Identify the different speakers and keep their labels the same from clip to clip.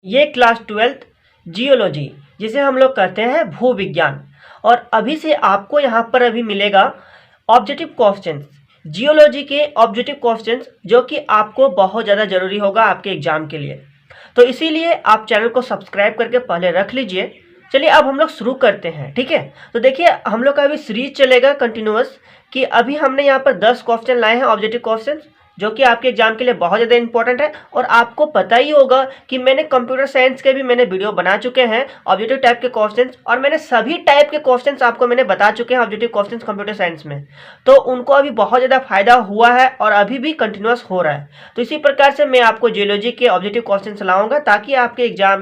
Speaker 1: ये class 12th geology जिसे हम लोग कहते हैं भूविज्ञान। और अभी से आपको यहाँ पर अभी मिलेगा ऑब्जेक्टिव क्वेश्चंस, जियोलॉजी के ऑब्जेक्टिव क्वेश्चंस, जो कि आपको बहुत ज़्यादा ज़रूरी होगा आपके एग्जाम के लिए। तो इसीलिए आप चैनल को सब्सक्राइब करके पहले रख लीजिए। चलिए अब हम लोग शुरू करते हैं, ठीक है। तो देखिए हम लोग का अभी सीरीज चलेगा कंटिन्यूअस, कि अभी हमने यहाँ पर 10 क्वेश्चन लाए हैं ऑब्जेक्टिव क्वेश्चन, जो कि आपके एग्जाम के लिए बहुत ज़्यादा इंपॉर्टेंट है। और आपको पता ही होगा कि मैंने कंप्यूटर साइंस के भी मैंने वीडियो बना चुके हैं ऑब्जेक्टिव टाइप के क्वेश्चंस, और मैंने सभी टाइप के क्वेश्चंस आपको मैंने बता चुके हैं ऑब्जेक्टिव क्वेश्चंस कंप्यूटर साइंस में। तो उनको अभी बहुत ज़्यादा फायदा हुआ है और अभी भी कंटिन्यूअस हो रहा है। तो इसी प्रकार से मैं आपको जियोलॉजी के ऑब्जेक्टिव क्वेश्चन लाऊंगा ताकि आप एग्जाम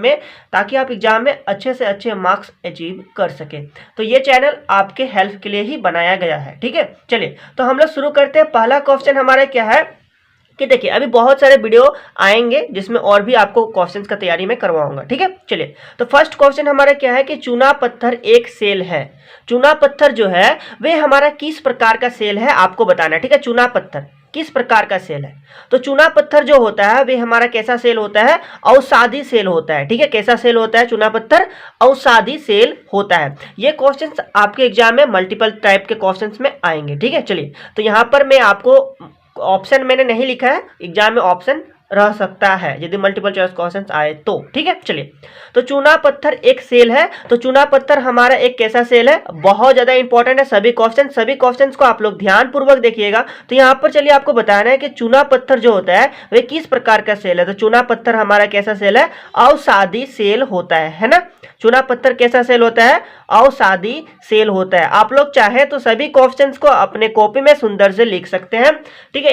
Speaker 1: में अच्छे से अच्छे मार्क्स अचीव कर सके। तो ये चैनल आपके हेल्प के लिए ही बनाया गया है, ठीक है। चलिए तो हम लोग शुरू करते हैं। पहला क्वेश्चन हमारा क्या है कि देखिए अभी बहुत सारे वीडियो आएंगे जिसमें और भी आपको क्वेश्चंस का तैयारी में करवाऊंगा, ठीक है। चलिए तो फर्स्ट क्वेश्चन हमारा क्या है कि चूना पत्थर एक सेल है। चूना पत्थर जो है वे हमारा किस प्रकार का सेल है आपको बताना है, ठीक है। चूना पत्थर किस प्रकार का सेल है? तो चूना पत्थर जो होता है वे हमारा कैसा सेल होता है? अवसादी सेल होता है, ठीक है। कैसा सेल होता है चूना पत्थर? अवसादी सेल होता है। ये क्वेश्चंस आपके एग्जाम में मल्टीपल टाइप के क्वेश्चंस में आएंगे, ठीक है। चलिए तो यहाँ पर मैं आपको ऑप्शन मैंने नहीं लिखा है, एग्जाम में ऑप्शन रह सकता है यदि मल्टीपल चॉइस क्वेश्चंस आए तो, ठीक है। चलिए तो चूना पत्थर एक सेल है। तो चूना पत्थर हमारा एक कैसा सेल है? बहुत ज्यादा इंपॉर्टेंट है। सभी क्वेश्चंस को आप लोग ध्यान पूर्वक देखिएगा। तो यहाँ पर चलिए आपको बताना है कि चूना पत्थर जो होता है वह किस प्रकार का सेल है। तो चूना पत्थर हमारा कैसा सेल है? अवसादी सेल होता है ना। चूना पत्थर कैसा सेल होता है? अवसादी सेल होता है। आप लोग चाहे तो सभी क्वेश्चंस को अपने कॉपी में सुंदर से लिख सकते हैं, ठीक है।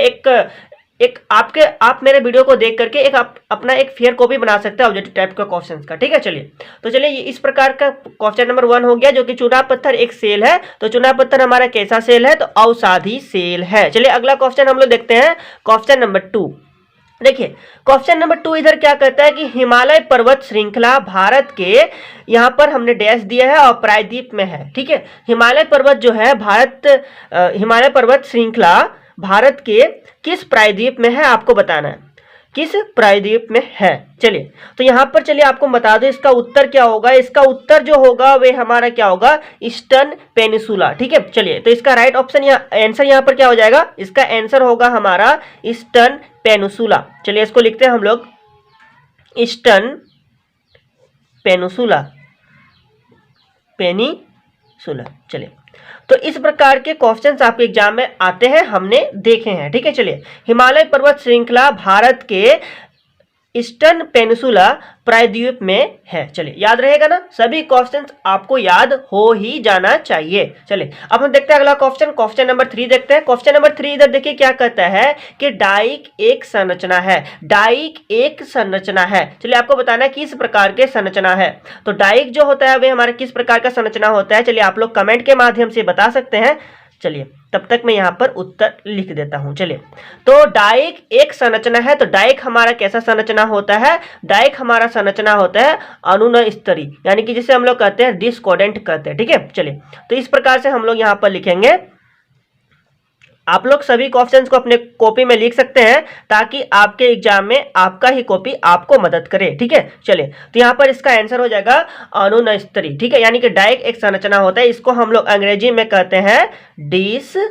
Speaker 1: आप मेरे वीडियो को देख करके अपना एक फेयर कॉपी बना सकते हैं ऑब्जेक्टिव टाइप का क्वेश्चंस का, ठीक है। चलिए तो चलिए इस प्रकार का क्वेश्चन नंबर 1 हो गया, जो कि चूना पत्थर एक सेल है। तो चूना पत्थर हमारा कैसा सेल है? तो अवसादी सेल है। चलिए अगला क्वेश्चन हम लोग देखते हैं, क्वेश्चन नंबर 2। देखिए क्वेश्चन नंबर 2 इधर क्या कहता है कि हिमालय पर्वत श्रृंखला भारत के, यहाँ पर हमने डैश दिया है और प्रायद्वीप में है, ठीक है। हिमालय पर्वत जो है हिमालय पर्वत श्रृंखला भारत के किस प्रायद्वीप में है आपको बताना है, किस प्रायद्वीप में है। चलिए तो यहाँ पर चलिए आपको बता दो इसका उत्तर क्या होगा। इसका उत्तर जो होगा वे हमारा क्या होगा? ईस्टर्न पेनिसुला, ठीक है। चलिए तो इसका राइट ऑप्शन आंसर यहाँ पर क्या हो जाएगा? इसका आंसर होगा हमारा ईस्टर्न पेनिसुला। चलिए इसको लिखते हैं हम लोग, ईस्टर्न पेनिसुला, पेनिसुला। चलिए तो इस प्रकार के क्वेश्चंस आपके एग्जाम में आते हैं, हमने देखे हैं, ठीक है। चलिए हिमालय पर्वत श्रृंखला भारत के ईस्टर्न पेनिसुला प्रायद्वीप में है। चलिए याद रहेगा ना, सभी क्वेश्चंस आपको याद हो ही जाना चाहिए। चलिए अब हम देखते हैं अगला क्वेश्चन, क्वेश्चन नंबर 3 देखते हैं। क्वेश्चन नंबर 3 इधर देखिए क्या कहता है कि डाइक एक संरचना है। डाइक एक संरचना है। चलिए आपको बताना है किस प्रकार के संरचना है। तो डाइक जो होता है वह हमारे किस प्रकार का संरचना होता है? चलिए आप लोग कमेंट के माध्यम से बता सकते हैं। चलिए तब तक मैं यहाँ पर उत्तर लिख देता हूँ। चलिए तो डाइक एक संरचना है। तो डाइक हमारा कैसा संरचना होता है? डाइक हमारा संरचना होता है अनुनय स्तरी, यानी कि जिसे हम लोग कहते हैं डिस्कॉर्डेंट कहते हैं, ठीक है। चलिए तो इस प्रकार से हम लोग यहाँ पर लिखेंगे। आप लोग सभी क्वेश्चंस को अपने कॉपी में लिख सकते हैं ताकि आपके एग्जाम में आपका ही कॉपी आपको मदद करे, ठीक है। चलिए तो यहाँ पर इसका आंसर हो जाएगा अनुनय स्तरी, ठीक है। यानी कि डाइक एक संरचना होता है, इसको हम लोग अंग्रेजी में कहते हैं डिस्कोडेंट,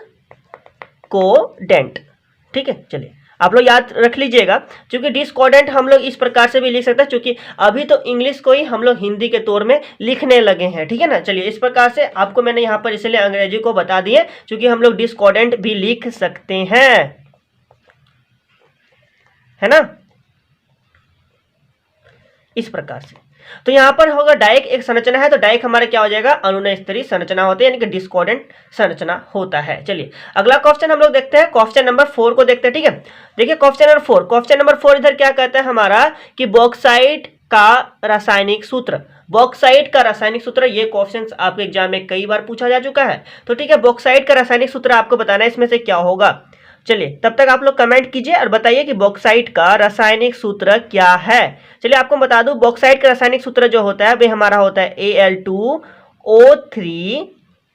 Speaker 1: ठीक है। चलिए आप लोग याद रख लीजिएगा, क्योंकि डिस्कॉर्डेंट हम लोग इस प्रकार से भी लिख सकते हैं, क्योंकि अभी तो इंग्लिश को ही हम लोग हिंदी के तौर में लिखने लगे हैं, ठीक है ना। चलिए इस प्रकार से आपको मैंने यहाँ पर इसलिए अंग्रेजी को बता दिए, क्योंकि हम लोग डिस्कॉर्डेंट भी लिख सकते हैं, है ना, इस प्रकार से। तो यहाँ पर होगा डाइक एक संरचना है। तो डाइक हमारा क्या हो जाएगा? अनुनय स्तरीय संरचना होती है, यानी कि डिस्कॉर्डेंट संरचना होता है। चलिए अगला क्वेश्चन हम लोग देखते हैं, क्वेश्चन नंबर 4 को देखते हैं, ठीक है। देखिए क्वेश्चन नंबर 4 इधर क्या कहता है हमारा कि बॉक्साइट का रासायनिक सूत्र। बॉक्साइट का रासायनिक सूत्र, ये क्वेश्चन आपके एग्जाम में कई बार पूछा जा चुका है। तो ठीक है, बॉक्साइट का रासायनिक सूत्र आपको बताना है, इसमें से क्या होगा। चलिए तब तक आप लोग कमेंट कीजिए और बताइए कि बॉक्साइट का रासायनिक सूत्र क्या है। चलिए आपको बता दूं, बॉक्साइट का रासायनिक सूत्र जो होता है वह हमारा होता है Al2O3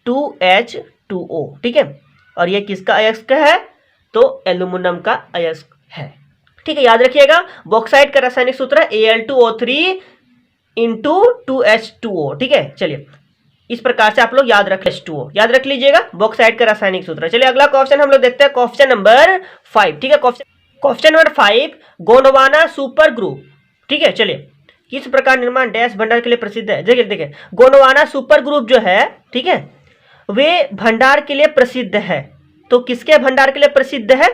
Speaker 1: 2H2O, ठीक है। और ये किसका अयस्क है? तो एल्यूमिनियम का अयस्क है। ठीक है, याद रखिएगा बॉक्साइट का रासायनिक सूत्र है Al2O3 इंटू 2H2O। ठीक है, चलिए इस प्रकार से आप लोग याद रख H2O याद रख लीजिएगा, बॉक्साइट का रासायनिक सूत्र। चलिए अगला क्वेश्चन हम लोग देखते हैं, क्वेश्चन नंबर 5। ठीक है, question number 5, Gondwana super group. ठीक है, चलिए किस प्रकार निर्माण डैश भंडार के लिए प्रसिद्ध है। देखिए गोंडवाना सुपर ग्रुप जो है, ठीक है, वे भंडार के लिए प्रसिद्ध है। तो किसके भंडार के लिए प्रसिद्ध है,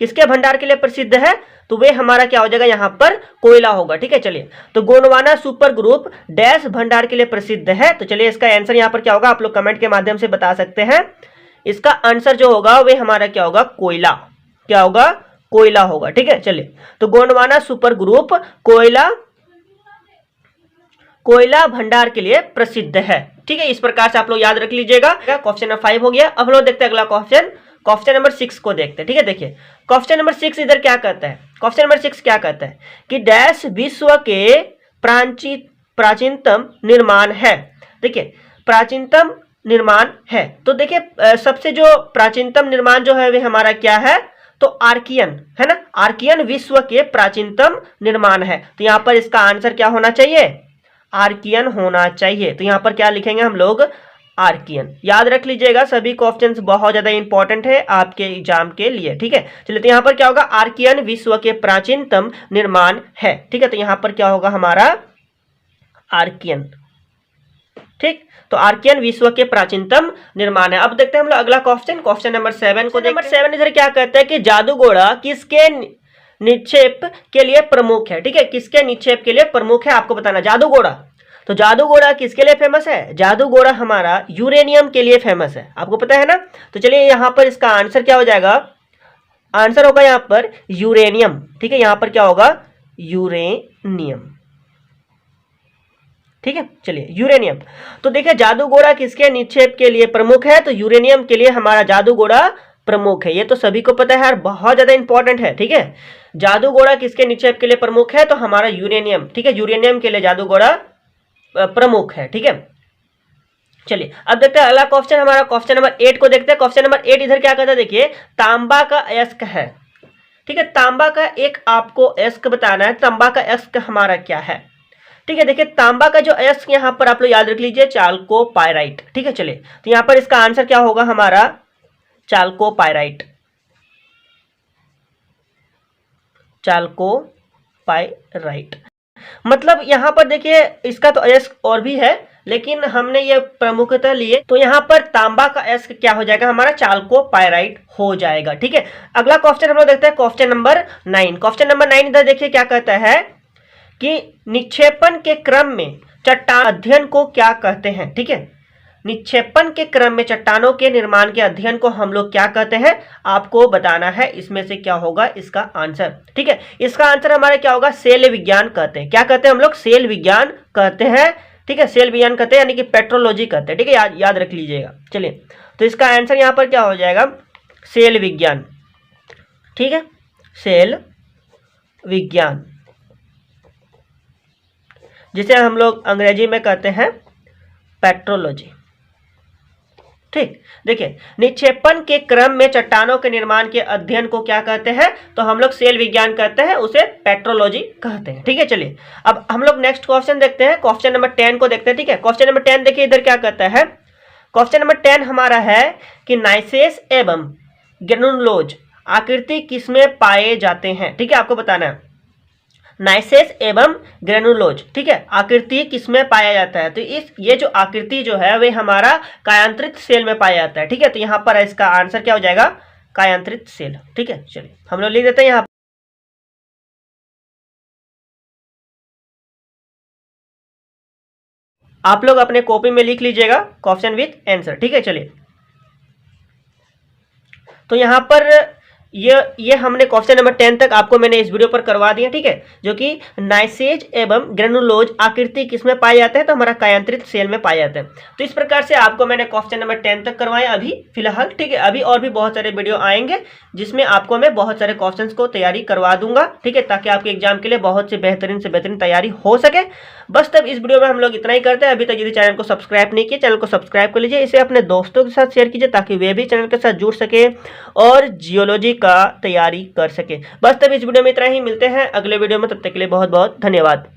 Speaker 1: किसके भंडार के लिए प्रसिद्ध है, तो वे हमारा क्या हो जाएगा यहाँ पर कोयला होगा। ठीक है, चलिए तो गोंडवाना सुपर ग्रुप डैश भंडार के लिए प्रसिद्ध है। तो चलिए इसका आंसर यहाँ पर क्या होगा, आप लोग कमेंट के माध्यम से बता सकते हैं। इसका आंसर जो होगा वे हमारा क्या होगा, कोयला, क्या होगा, कोयला होगा। ठीक है, चलिए तो गोंडवाना सुपर ग्रुप कोयला भंडार के लिए प्रसिद्ध है। ठीक है, इस प्रकार से आप लोग याद रख लीजिएगा। क्वेश्चन नंबर 5 हो गया। अब हम लोग देखते हैं अगला क्वेश्चन, क्वेश्चन नंबर 6 को देखते हैं। ठीक है, देखिए क्वेश्चन नंबर 6 इधर क्या कहता है, क्वेश्चन नंबर 6 क्या कहता है कि डैश विश्व के प्राचीनतम निर्माण है। देखिए प्राचीनतम निर्माण है, तो देखिए सबसे जो प्राचीनतम निर्माण जो है वे हमारा क्या है, तो आर्कियन है ना, आर्कियन विश्व के प्राचीनतम निर्माण है। तो यहाँ पर इसका आंसर क्या होना चाहिए, आर्कियन होना चाहिए। तो यहाँ पर क्या लिखेंगे हम लोग, आर्कियन। याद रख लीजिएगा, सभी क्वेश्चंस बहुत ज्यादा इंपॉर्टेंट है आपके एग्जाम के लिए। ठीक है, चलिए तो यहाँ पर क्या होगा, आर्कियन विश्व के प्राचीनतम निर्माण है। ठीक है, तो यहाँ पर क्या होगा हमारा आर्कियन। ठीक, तो आर्कियन विश्व के प्राचीनतम निर्माण है। अब देखते हैं हम लोग अगला क्वेश्चन, क्वेश्चन नंबर 7 को। नंबर 7 इधर क्या कहते हैं कि जादूगोड़ा किसके निक्षेप के लिए प्रमुख है। ठीक है, किसके निक्षेप के लिए प्रमुख है आपको बताना। जादूगोड़ा, तो जादूगोड़ा किसके लिए फेमस है, जादूगोड़ा हमारा यूरेनियम के लिए फेमस है, आपको पता है ना। तो चलिए यहाँ पर इसका आंसर क्या हो जाएगा, आंसर होगा यहाँ पर यूरेनियम। ठीक है, यहाँ पर क्या होगा, यूरेनियम। ठीक है, चलिए यूरेनियम। तो देखिए जादूगोड़ा किसके निक्षेप के लिए प्रमुख है, तो यूरेनियम के लिए हमारा जादूगोड़ा प्रमुख है। ये तो सभी को पता है यार, बहुत ज्यादा इंपॉर्टेंट है। ठीक है, जादूगोड़ा किसके निक्षेप के लिए प्रमुख है, तो हमारा यूरेनियम। ठीक है, यूरेनियम के लिए जादूगोड़ा प्रमुख है। ठीक है, चलिए अब देखते हैं अगला क्वेश्चन, हमारा क्वेश्चन नंबर 8 को देखते हैं। क्वेश्चन नंबर 8 इधर क्या कहता है, देखिए तांबा का अयस्क है। ठीक है, तांबा का एक आपको अयस्क बताना है, तांबा का अयस्क हमारा क्या है। ठीक है, देखिए तांबा का जो अयस्क यहाँ पर आप लोग याद रख लीजिए, चाल्कोपाइराइट। ठीक है, चलिए तो यहाँ पर इसका आंसर क्या होगा हमारा, चाल्कोपाइराइट, चाल्कोपाइराइट। मतलब यहाँ पर देखिए इसका तो अयस्क और भी है, लेकिन हमने ये प्रमुखता लिए, तो यहाँ पर तांबा का अयस्क क्या हो जाएगा हमारा, चाल्कोपाइराइट हो जाएगा। ठीक है, अगला क्वेश्चन हम लोग देखते हैं, क्वेश्चन नंबर 9। क्वेश्चन नंबर 9 इधर देखिए क्या कहता है कि निक्षेपण के क्रम में चट्टान अध्ययन को क्या कहते हैं। ठीक है, निक्षेपण के क्रम में चट्टानों के निर्माण के अध्ययन को हम लोग क्या कहते हैं, आपको बताना है। इसमें से क्या होगा इसका आंसर। ठीक है, इसका आंसर हमारा क्या होगा, सेल विज्ञान कहते हैं। क्या कहते हैं हम लोग, सेल विज्ञान कहते हैं। ठीक है, सेल विज्ञान कहते हैं, यानी कि पेट्रोलॉजी कहते हैं। ठीक है, याद रख लीजिएगा। चलिए तो इसका आंसर यहाँ पर क्या हो जाएगा, सेल विज्ञान। ठीक है, सेल विज्ञान, जिसे हम लोग अंग्रेजी में कहते हैं पेट्रोलॉजी। ठीक, देखिए निक्षेपण के क्रम में चट्टानों के निर्माण के अध्ययन को क्या कहते हैं, तो हम लोग सेल विज्ञान कहते हैं, उसे पेट्रोलॉजी कहते हैं। ठीक है, चलिए अब हम लोग नेक्स्ट क्वेश्चन देखते हैं, क्वेश्चन नंबर 10 को देखते हैं। ठीक है, क्वेश्चन नंबर 10 देखिए इधर क्या कहता है, क्वेश्चन नंबर 10 हमारा है कि नाइसेस एवं ग्रेनुलोज आकृति किसमें पाए जाते हैं। ठीक है, आपको बताना है नाइसेस एवं ग्रेनुलोज। ठीक है, आकृति किसमें पाया जाता है, तो ये जो आकृति जो है वे हमारा कायांतरित सेल में पाया जाता है। ठीक है, तो यहाँ पर इसका आंसर क्या हो जाएगा, कायांतरित सेल। ठीक है, चलिए हम लोग लिख देते हैं यहाँ, आप लोग अपने कॉपी में लिख लीजिएगा क्वेश्चन विथ आंसर। ठीक है, चलिए तो यहाँ पर ये हमने क्वेश्चन नंबर 10 तक आपको मैंने इस वीडियो पर करवा दिया। ठीक है, जो कि नाइसेज एवं ग्रेनुलोज आकृति किसमें पाए जाते हैं, तो हमारा कायांतरित सेल में पाए जाते हैं। तो इस प्रकार से आपको मैंने क्वेश्चन नंबर 10 तक करवाया अभी फिलहाल। ठीक है, अभी और भी बहुत सारे वीडियो आएंगे जिसमें आपको मैं बहुत सारे क्वेश्चन को तैयारी करवा दूंगा। ठीक है, ताकि आपके एग्जाम के लिए बहुत से बेहतरीन तैयारी हो सके। बस तब इस वीडियो में हम लोग इतना ही करते हैं। अभी तक यदि चैनल को सब्सक्राइब नहीं किया, चैनल को सब्सक्राइब कर लीजिए, इसे अपने दोस्तों के साथ शेयर कीजिए ताकि वे भी चैनल के साथ जुड़ सके और जियोलॉजी का तैयारी कर सके। बस तब इस वीडियो में इतना ही, मिलते हैं अगले वीडियो में, तब तक के लिए बहुत बहुत धन्यवाद।